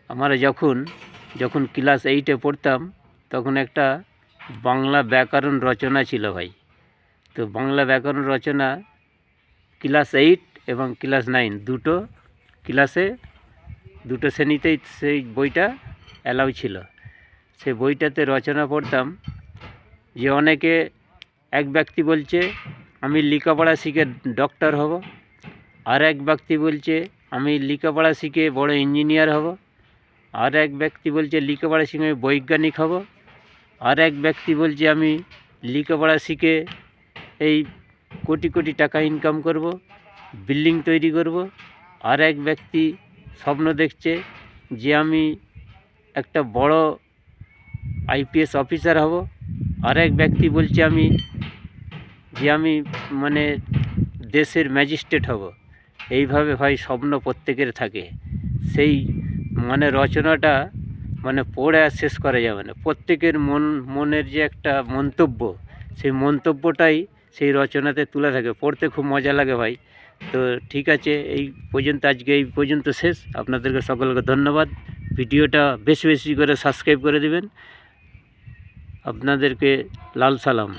আমরা যখন যখন ক্লাস 8-এ পড়তাম তখন একটা বাংলা ব্যাকরণ রচনা ছিল ভাই। তো বাংলা ব্যাকরণ রচনা ক্লাস 8 এবং ক্লাস 9 দুটো ক্লাসে দুটো শ্রেণীতেই সেই বইটা অ্যালাউ ছিল। সেই বইটাতে রচনা পড়তাম যে অনেকে এক ব্যক্তি বলছে আমি লেখাপড়া শিখে ডক্টর হব, আর এক ব্যক্তি বলছে আমি লেখাপড়া শিখে বড় ইঞ্জিনিয়ার হব, আর এক ব্যক্তি বলছে লেখাপড়া শিখে আমি বৈজ্ঞানিক হব, আর এক ব্যক্তি বলছে আমি লেখাপড়া শিখে এই কোটি কোটি টাকা ইনকাম করব, বিল্ডিং তৈরি করব। আর এক ব্যক্তি স্বপ্ন দেখছে যে আমি একটা বড় আইপিএস অফিসার হব। আর এক ব্যক্তি বলছে আমি মানে দেশের ম্যাজিস্ট্রেট হব। এইভাবে ভাই স্বপ্ন প্রত্যেকের থাকে। সেই মানে রচনাটা মানে পড়ে আর শেষ করা যাবে না। প্রত্যেকের মনের যে একটা মন্তব্য, সেই মন্তব্যটাই সেই রচনাতে তুলে থাকে। পড়তে খুব মজা লাগে ভাই। তো ঠিক আছে, এই পর্যন্ত আজকে এই পর্যন্ত শেষ। আপনাদেরকে সকলকে ধন্যবাদ। ভিডিওটা বেশি বেশি করে সাবস্ক্রাইব করে দেবেন। আপনাদেরকে লাল সালাম।